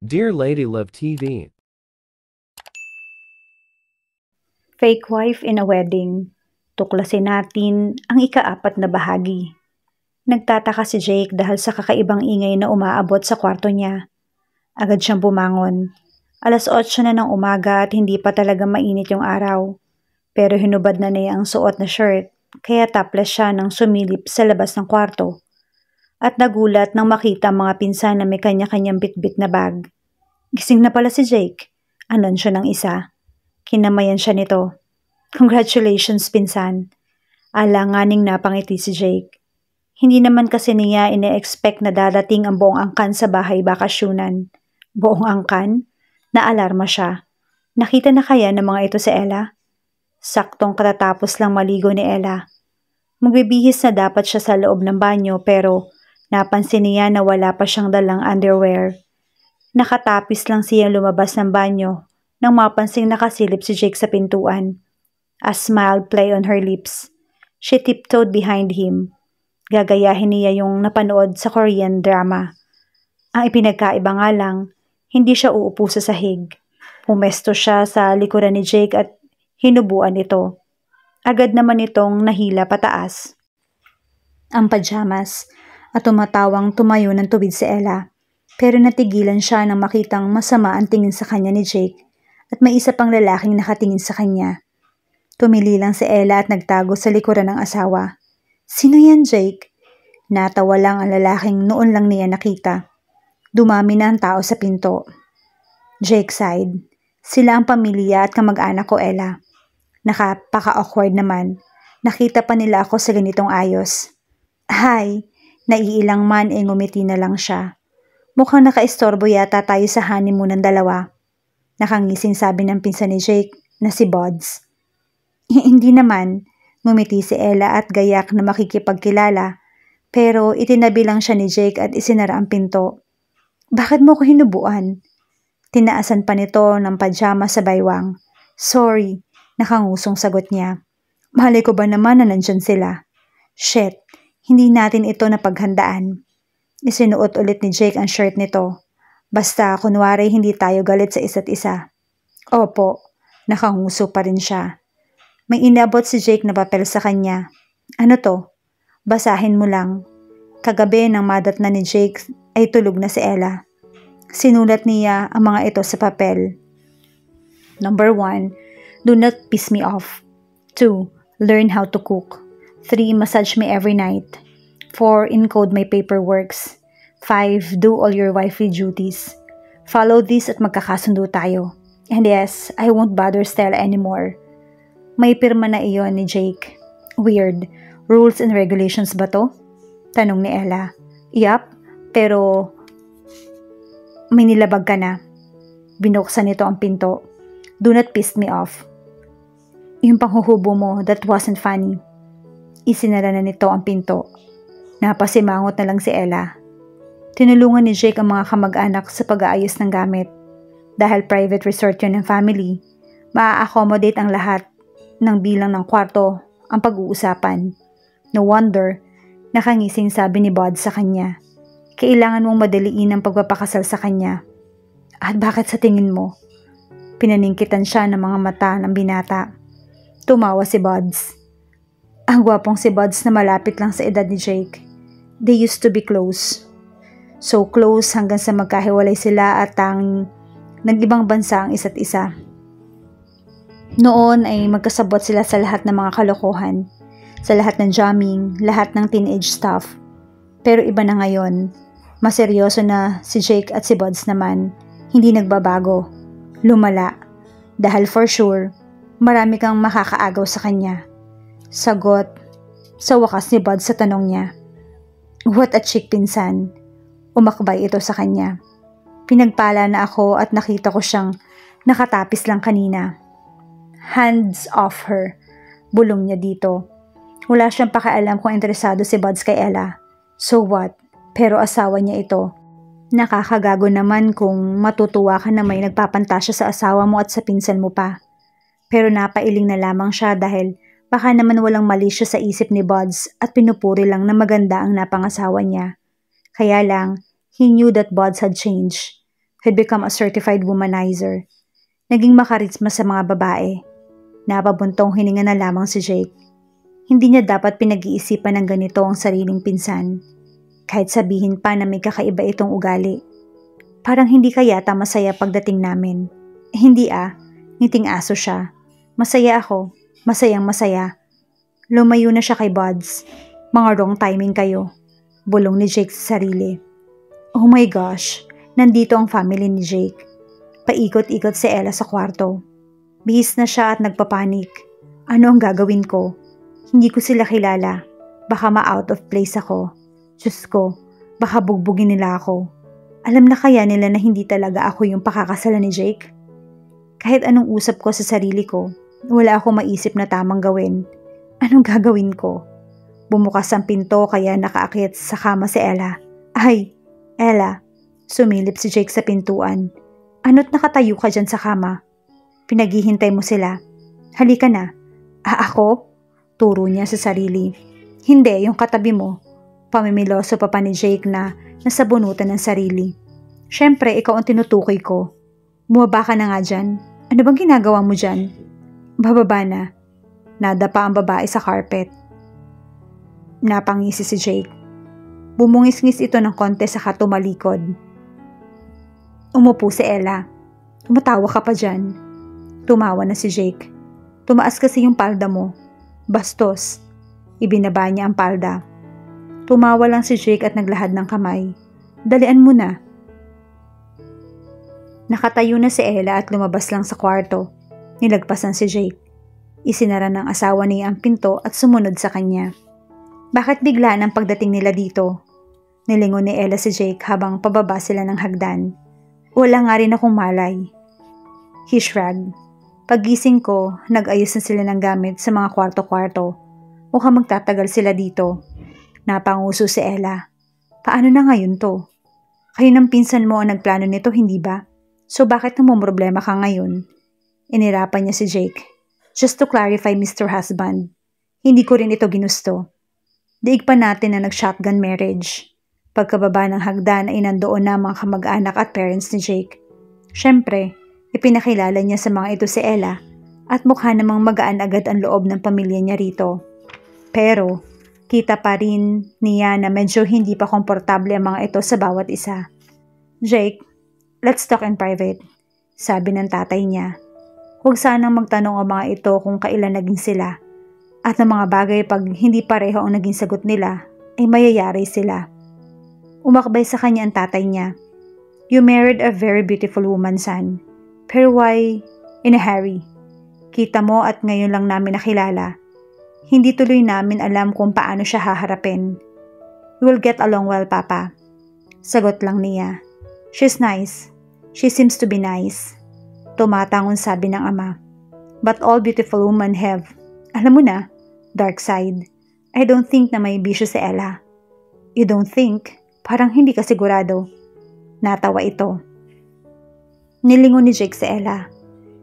Dear Lady Love TV. Fake Wife in a Wedding. Tuklasin natin ang ika-4 na bahagi. Nagtataka si Jake dahil sa kakaibang ingay na umaabot sa kwarto niya. Agad siyang bumangon. 8:00 na ng umaga at hindi pa talaga mainit yung araw. Pero hinubad na niya ang suot na shirt, kaya topless siya nang sumilip sa labas ng kwarto. At nagulat nang makita ang mga pinsan na may kanya-kanyang bitbit na bag. Gising na pala si Jake. Anunsyo ng isa. Kinamayan siya nito. Congratulations, pinsan. Alanganing napangiti si Jake. Hindi naman kasi niya ine-expect na dadating ang buong angkan sa bahay bakasyunan. Buong angkan? Naalarma siya. Nakita na kaya ng mga ito si Ella? Saktong katatapos lang maligo ni Ella. Magbibihis na dapat siya sa loob ng banyo pero napansin niya na wala pa siyang dalang underwear. Nakatapis lang siyang lumabas ng banyo nang mapansing nakasilip si Jake sa pintuan. A smile played on her lips. She tiptoed behind him. Gagayahin niya yung napanood sa Korean drama. Ang ipinagkaiba nga lang, hindi siya uupo sa sahig. Pumesto siya sa likuran ni Jake at hinubuan ito. Agad naman itong nahila pataas ang pajamas at tumatawang tumayo ng tuwid si Ella. Pero natigilan siya nang makitang masama ang tingin sa kanya ni Jake at may isa pang lalaking nakatingin sa kanya. Tumili lang si Ella at nagtago sa likuran ng asawa. Sino yan, Jake? Natawa lang ang lalaking noon lang niya nakita. Dumami na ang tao sa pinto. Jake sighed. Sila ang pamilya at kamag-anak ko, Ella. Nakapaka-awkward naman. Nakita pa nila ako sa ganitong ayos. Hi, naiilang man ngumiti na lang siya. Mukhang nakaistorbo yata tayo sa honeymoon ng dalawa. Nakangising sabi ng pinsan ni Jake na si Buds. Hindi naman, ngumiti si Ella at gayak na makikipagkilala. Pero itinabi lang siya ni Jake at isinara ang pinto. Bakit mo ko hinubuan? Tinaasan pa nito ng pajama sa baywang. Sorry, nakangusong sagot niya. Malay ko ba naman na nandyan sila? Shit, hindi natin ito napaghandaan. Isinuot ulit ni Jake ang shirt nito. Basta kunwari hindi tayo galit sa isa't isa. Opo, nakanguso pa rin siya. May inabot si Jake na papel sa kanya. Ano to? Basahin mo lang. Kagabi nang madatnan ni Jake ay tulog na si Ella. Sinulat niya ang mga ito sa papel. Number 1, do not piss me off. 2, learn how to cook. 3, massage me every night. 4, encode my paperworks. 5, do all your wifely duties. Follow this at magkakasundo tayo. And yes, I won't bother Stella anymore. May pirma na iyon ni Jake. Weird. Rules and regulations ba to? Tanong ni Ella. Yup, pero may nilabag ka na. Binuksan nito ang pinto. Do not piss me off. Yung panghuhubo mo, that wasn't funny. Isinara na nito ang pinto. Napasimangot na lang si Ella. Tinulungan ni Jake ang mga kamag-anak sa pag-aayos ng gamit. Dahil private resort yun ng family, maa-accommodate ang lahat ng bilang ng kwarto ang pag-uusapan. No wonder, nakangising sabi ni Bod sa kanya. Kailangan mong madaliin ang pagpapakasal sa kanya. At bakit sa tingin mo? Pinaningkitan siya ng mga mata ng binata. Tumawa si Buds. Ang gwapong si Buds na malapit lang sa edad ni Jake. They used to be close. So close hanggang sa magkahiwalay sila at nag-ibang bansa ang isa't isa. Noon ay magkasabot sila sa lahat ng mga kalokohan, sa lahat ng jamming, lahat ng teenage stuff. Pero iba na ngayon. Mas seryoso na si Jake at si Buds naman. Hindi nagbabago. Lumala. Dahil for sure, marami kang makakaagaw sa kanya. Sagot sa wakas ni Buds sa tanong niya. What a chick, pinsan. Umakbay ito sa kanya. Pinagpala na ako at nakita ko siyang nakatapis lang kanina. Hands off her. Bulong niya dito. Wala siyang pakialam kung interesado si Buds kay Ella. So what? Pero asawa niya ito. Nakakagago naman kung matutuwa ka na may nagpapantasya sa asawa mo at sa pinsan mo pa. Pero napailing na lamang siya dahil baka naman walang mali siya sa isip ni Buds at pinupuri lang na maganda ang napangasawa niya. Kaya lang, he knew that Buds had changed. He'd become a certified womanizer. Naging makarisma sa mga babae. Napabuntong hininga na lamang si Jake. Hindi niya dapat pinag-iisipan ng ganito ang sariling pinsan. Kahit sabihin pa na may kakaiba itong ugali. Parang hindi ka yata masaya pagdating namin. Hindi ngiting aso siya. Masaya ako. Masayang masaya. Lumayo na siya kay Buds. Mga wrong timing kayo. Bulong ni Jake sa sarili. Oh my gosh, nandito ang family ni Jake. Paikot-ikot si Ella sa kwarto. Bihis na siya at nagpapanik. Ano ang gagawin ko? Hindi ko sila kilala. Baka ma-out of place ako. Diyos ko, baka bugbugin nila ako. Alam na kaya nila na hindi talaga ako yung pakakasalan ni Jake? Kahit anong usap ko sa sarili ko, wala akong maisip na tamang gawin. Anong gagawin ko? Bumukas ang pinto kaya nakaakyat sa kama si Ella. Ay, Ella, sumilip si Jake sa pintuan. Ano't nakatayo ka dyan sa kama? Pinaghihintay mo sila. Halika na. Ako? Turo niya sa sarili. Hindi, yung katabi mo. Pamimiloso pa ni Jake na nasabunutan ng sarili. Siyempre, ikaw ang tinutukoy ko. Bumaba ka na nga dyan. Ano bang ginagawa mo dyan? Bababa na. Nadapa ang babae sa carpet. Napangisi si Jake. Bumungis-ngis ito ng konti saka tumalikod. Umupo si Ella. Tumatawa ka pa dyan. Tumawa na si Jake. Tumaas kasi yung palda mo. Bastos. Ibinaba niya ang palda. Tumawa lang si Jake at naglahad ng kamay. Dalian mo na. Nakatayo na si Ella at lumabas lang sa kwarto. Nilagpasan si Jake. Isinara ng asawa niya ang pinto at sumunod sa kanya. Bakit bigla ng pagdating nila dito? Nilingon ni Ella si Jake habang pababa sila ng hagdan. Wala nga rin akong malay. He shrugged. Paggising ko, nag-ayos na sila ng gamit sa mga kwarto-kwarto. Mukhang magtatagal sila dito. Napanguso si Ella. Paano na ngayon to? Kayo ng pinsan mo ang nagplano nito, hindi ba? So bakit namumroblema ka ngayon? Inirapan niya si Jake. Just to clarify, Mr. Husband, hindi ko rin ito ginusto. Diig pa natin na nag-shotgun marriage. Pagkababa ng hagdan ay nandoon na mga kamag-anak at parents ni Jake. Siyempre, ipinakilala niya sa mga ito si Ella at mukha namang magaan agad ang loob ng pamilya niya rito. Pero, kita pa rin niya na medyo hindi pa komportable ang mga ito sa bawat isa. Jake, let's talk in private, sabi ng tatay niya. Huwag sanang magtanong ang mga ito kung kailan naging sila. At ng mga bagay pag hindi pareho ang naging sagot nila, ay mayayari sila. Umakbay sa kanya ang tatay niya. You married a very beautiful woman, son. Pero why in a hurry? Kita mo at ngayon lang namin nakilala. Hindi tuloy namin alam kung paano siya haharapin. We will get along well, Papa. Sagot lang niya. She's nice. She seems to be nice. Tumatangon sabi ng ama. But all beautiful women have, alam mo na, dark side. I don't think na may bisyo si Ella. You don't think? Parang hindi ka sigurado. Natawa ito. Nilingon ni Jake si Ella.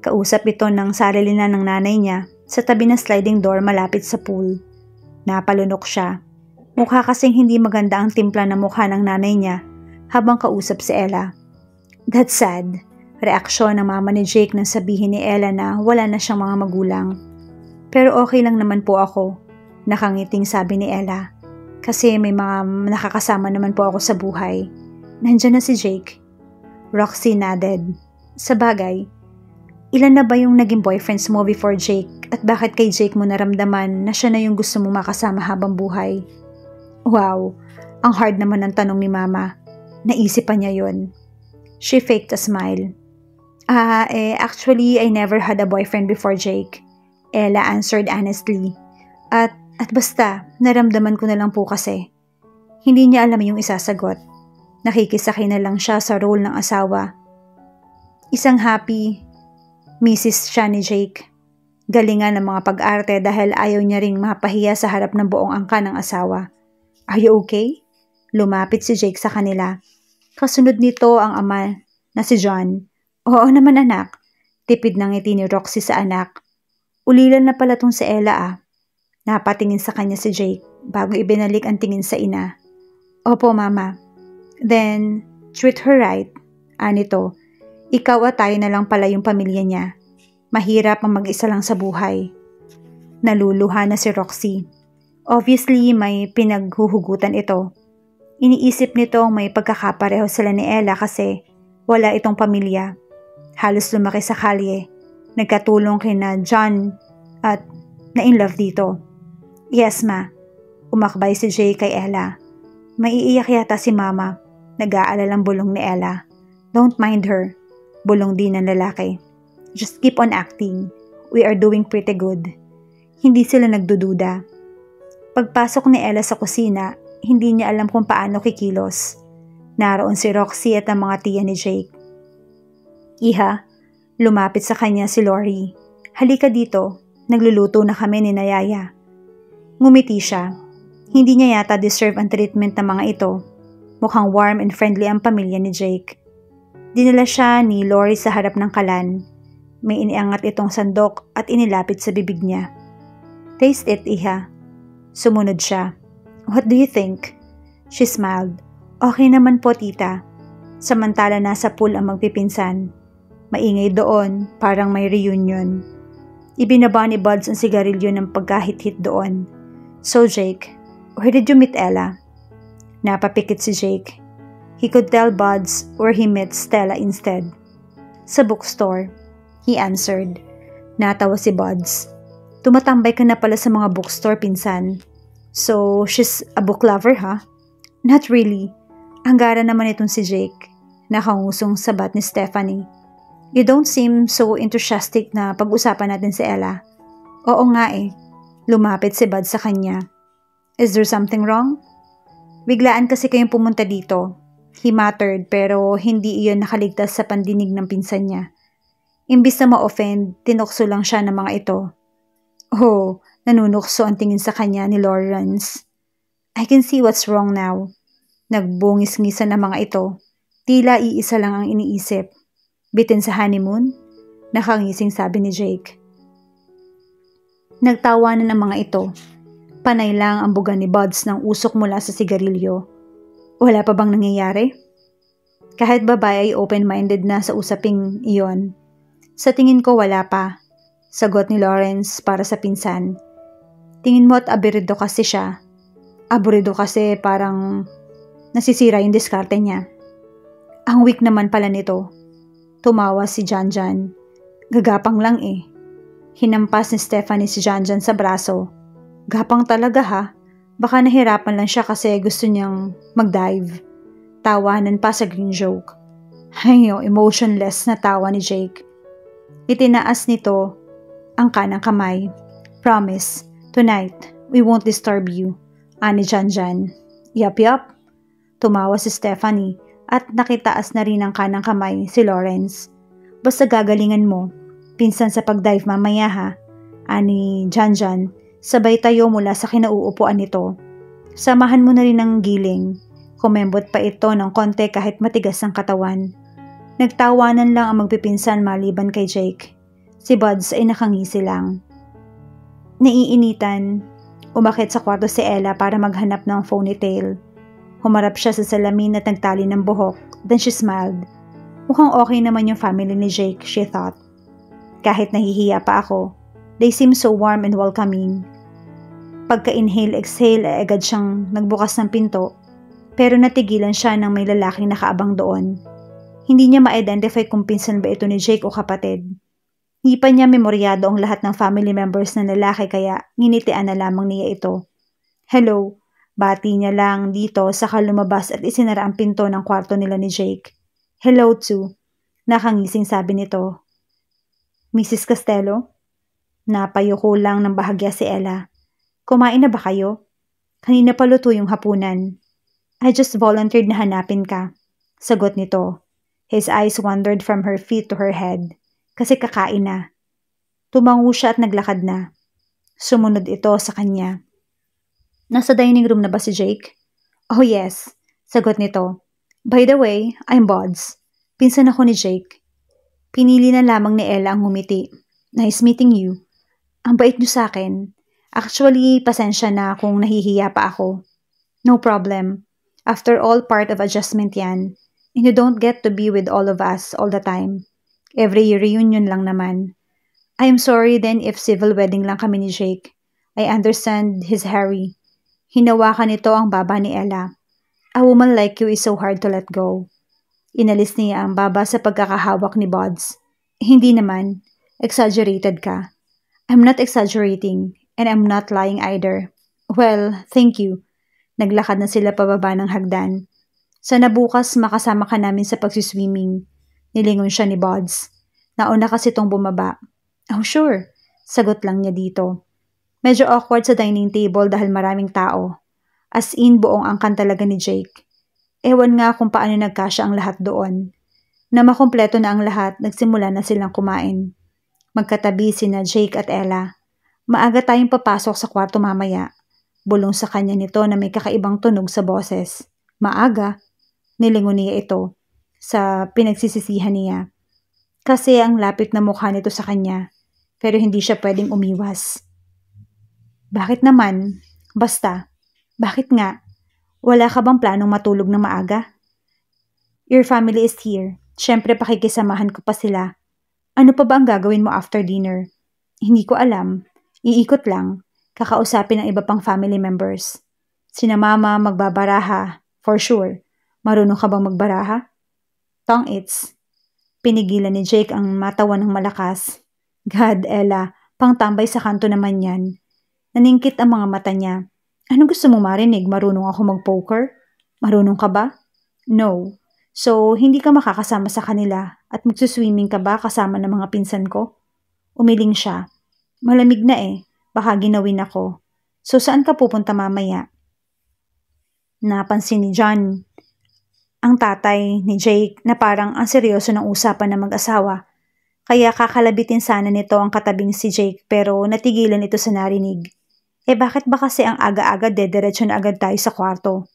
Kausap ito ng sarilinan ng nanay niya sa tabi ng sliding door malapit sa pool. Napalunok siya. Mukha kasing hindi maganda ang timpla ng mukha ng nanay niya habang kausap si Ella. That's sad. Reaksyon ng mama ni Jake nang sabihin ni Ella na wala na siyang mga magulang. Pero okay lang naman po ako. Nakangiting sabi ni Ella. Kasi may mga nakakasama naman po ako sa buhay. Nandiyan na si Jake. Roxy nodded. Sa bagay, ilan na ba yung naging boyfriends mo before Jake at bakit kay Jake mo naramdaman na siya na yung gusto mo makasama habang buhay? Wow, ang hard naman ng tanong ni Mama. Naisipan niya yun. She faked a smile. Actually, I never had a boyfriend before Jake. Ella answered honestly. At basta, naramdaman ko na lang po kasi. Hindi niya alam yung isasagot. Nakikisakay na lang siya sa role ng asawa. Isang happy Mrs. siya ni Jake. Galingan ng mga pag-arte dahil ayaw niya ring mapahiya sa harap ng buong angka ng asawa. Are you okay? Lumapit si Jake sa kanila. Kasunod nito ang ama na si John. Oo naman anak. Tipid ng ngiti ni Roxy sa anak. Ulilan na pala tong si Ella Napatingin sa kanya si Jake bago ibinalik ang tingin sa ina. Opo mama. Then, treat her right. Anito, ikaw at tayo na lang pala yung pamilya niya. Mahirap ang mag-isa lang sa buhay. Naluluha na si Roxy. Obviously, may pinaghuhugutan ito. Iniisip nitong may pagkakapareho sila ni Ella kasi wala itong pamilya. Halos lumaki sa kalye. Nagkatulong kina John at na-in-love dito. Yes, ma. Umakbay si Jay kay Ella. Maiiyak yata si mama. Nag-aalalang bulong ni Ella. Don't mind her. Bulong din ng lalaki. Just keep on acting. We are doing pretty good. Hindi sila nagdududa. Pagpasok ni Ella sa kusina, hindi niya alam kung paano kikilos. Naroon si Roxy at ang mga tiya ni Jake. Iha, lumapit sa kanya si Lori. Halika dito, nagluluto na kami ni Nayaya. Ngumiti siya. Hindi niya yata deserve ang treatment ng mga ito. Mukhang warm and friendly ang pamilya ni Jake. Dinala siya ni Lori sa harap ng kalan. May iniangat itong sandok at inilapit sa bibig niya. Taste it, Iha. Sumunod siya. What do you think? She smiled. Okay naman po, tita. Samantala nasa pool ang magpipinsan. Maingay doon, parang may reunion. Ibinaba ni Buds ang sigarilyo ng pagkahit-hit doon. So Jake, where did you meet Ella? Napapikit si Jake. He could tell Buds where he met Stella instead. Sa bookstore, he answered. Natawa si Buds. Tumatambay ka na pala sa mga bookstore, pinsan. So, she's a book lover, ha? Not really. Anggara naman itong si Jake. Nakangusong sabat ni Stephanie. You don't seem so enthusiastic na pag-usapan natin si Ella. Oo nga eh. Lumapit si Bud sa kanya. Is there something wrong? Biglaan kasi kayong pumunta dito. He muttered pero hindi iyon nakaligtas sa pandinig ng pinsan niya. Imbis na ma-offend, tinukso lang siya ng mga ito. Oh, nanunukso ang tingin sa kanya ni Lawrence. I can see what's wrong now. Nagbungis-ngisa ng mga ito. Tila iisa lang ang iniisip. Bitin sa honeymoon? Nakangising sabi ni Jake. Nagtawanan ang mga ito. Panay lang ang buga ni Buds ng usok mula sa sigarilyo. Wala pa bang nangyayari? Kahit babae ay open-minded na sa usaping iyon. Sa tingin ko wala pa. Sagot ni Lawrence para sa pinsan. Tingin mo at aburido kasi siya. Aburido kasi parang nasisira yung diskarte niya. Ang weak naman pala nito. Tumawa si Janjan. Gagapang lang eh. Hinampas ni Stephanie si Janjan sa braso. Gapang talaga ha. Baka nahirapan lang siya kasi gusto niyang mag-dive. Tawanan pa sa green joke. Hayo, emotionless na tawa ni Jake. Itinaas nito ang kanang kamay. Promise, tonight, we won't disturb you. Ani Janjan. Yup. Tumawa si Stephanie at nakitaas na rin ang kanang kamay si Lawrence. Basta gagalingan mo. Pinsan sa pag-dive mamaya ha. Ani Janjan. Sabay tayo mula sa kinauupuan nito. Samahan mo na rin ng giling. Kumembot pa ito ng konti kahit matigas ang katawan. Nagtawanan lang ang magpipinsan maliban kay Jake. Si Buds ay nakangisi lang. Naiinitan, umakit sa kwarto si Ella para maghanap ng ponytail. Humarap siya sa salamin at nagtali ng buhok, then she smiled. Mukhang okay naman yung family ni Jake, she thought. Kahit nahihiya pa ako, they seem so warm and welcoming. Pagka-inhale-exhale ay agad siyang nagbukas ng pinto, pero natigilan siya ng may lalaking nakaabang doon. Hindi niya ma-identify kung pinsan ba ito ni Jake o kapatid. Hindi pa niya memoryado ang lahat ng family members ng lalaki kaya nginitian na lamang niya ito. Hello, bati niya lang dito saka lumabas at isinara ang pinto ng kwarto nila ni Jake. Hello too, nakangising sabi nito. Mrs. Costello? Napayuko lang ng bahagya si Ella. Kumain na ba kayo? Kanina pa luto yung hapunan. I just volunteered na hanapin ka. Sagot nito. His eyes wandered from her feet to her head. Kasi kakain na. Tumango siya at naglakad na. Sumunod ito sa kanya. Nasa dining room na ba si Jake? Oh yes. Sagot nito. By the way, I'm Buds. Pinsan ako ni Jake. Pinili na lamang ni Ella ang ngumiti. Nice meeting you. Ang bait niyo sa akin. Actually, pasensya na kung nahihiya pa ako. No problem. After all, part of adjustment yan. And you don't get to be with all of us all the time. Every reunion lang naman. I am sorry then if civil wedding lang kami ni Jake. I understand his hurry. Hinawakan nito ang baba ni Ella. A woman like you is so hard to let go. Inalis niya ang baba sa pagkakahawak ni Buds. Hindi naman. Exaggerated ka. I'm not exaggerating, and I'm not lying either. Well, thank you. Naglakad na sila pababa ng hagdan. Sana bukas makasama ka namin sa pagsiswimming. Nilingon siya ni Buds. Nauna kasi tong bumaba. Oh sure, sagot lang niya dito. Medyo awkward sa dining table dahil maraming tao. As in buong angkan talaga ni Jake. Ewan nga kung paano nagkasya ang lahat doon. Na makumpleto na ang lahat, nagsimula na silang kumain. Magkatabi sina Jake at Ella. Maaga tayong papasok sa kwarto mamaya. Bulong sa kanya nito na may kakaibang tunog sa boses. Maaga? Nilingon niya ito sa pinagsisisihan niya. Kasi ang lapit na mukha nito sa kanya, pero hindi siya pwedeng umiwas. Bakit naman? Basta. Bakit nga? Wala ka bang planong matulog na maaga? Your family is here. Siyempre pakikisamahan ko pa sila. Ano pa ba ang gagawin mo after dinner? Hindi ko alam. Iikot lang. Kakausapin ng iba pang family members. Sina mama magbabaraha. For sure. Marunong ka bang magbaraha? Tong-its. Pinigilan ni Jake ang matawa ng malakas. God, Ella, pangtambay sa kanto naman yan. Naningkit ang mga mata niya. Ano gusto mong marinig? Marunong ako mag-poker? Marunong ka ba? No. So, hindi ka makakasama sa kanila at magsuswimming ka ba kasama ng mga pinsan ko? Umiling siya. Malamig na eh. Baka ginawin ako. So, saan ka pupunta mamaya? Napansin ni John, ang tatay ni Jake, na parang ang seryoso ng usapan ng mag-asawa. Kaya kakalabitin sana nito ang katabing si Jake pero natigilan ito sa narinig. Bakit ba kasi ang aga-aga dediretso na agad tayo sa kwarto?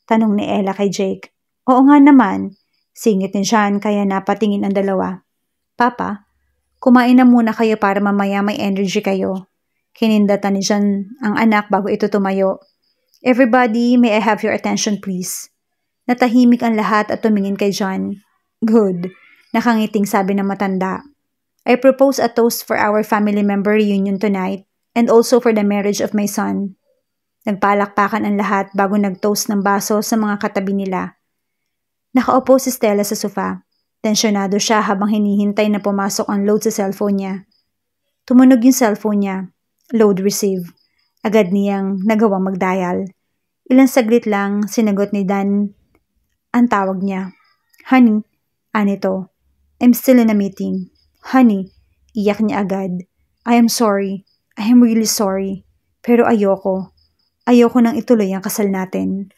Tanong ni Ella kay Jake. Oo nga naman, singit ni John kaya napatingin ang dalawa. Papa, kumain na muna kayo para mamaya may energy kayo. Kinindatan ni John ang anak bago ito tumayo. Everybody, may I have your attention please? Natahimik ang lahat at tumingin kay John. Good, nakangiting sabi ng matanda. I propose a toast for our family member reunion tonight and also for the marriage of my son. Nagpalakpakan ang lahat bago nag-toast ng baso sa mga katabi nila. Nakaupo si Stella sa sofa. Tensyonado siya habang hinihintay na pumasok ang load sa cellphone niya. Tumunog yung cellphone niya. Load receive. Agad niyang nagawang mag-dial. Ilang saglit lang, sinagot ni Dan ang tawag niya. Honey, anito. I'm still in a meeting. Honey, iyak niya agad. I am sorry. I am really sorry. Pero ayoko. Ayoko nang ituloy ang kasal natin.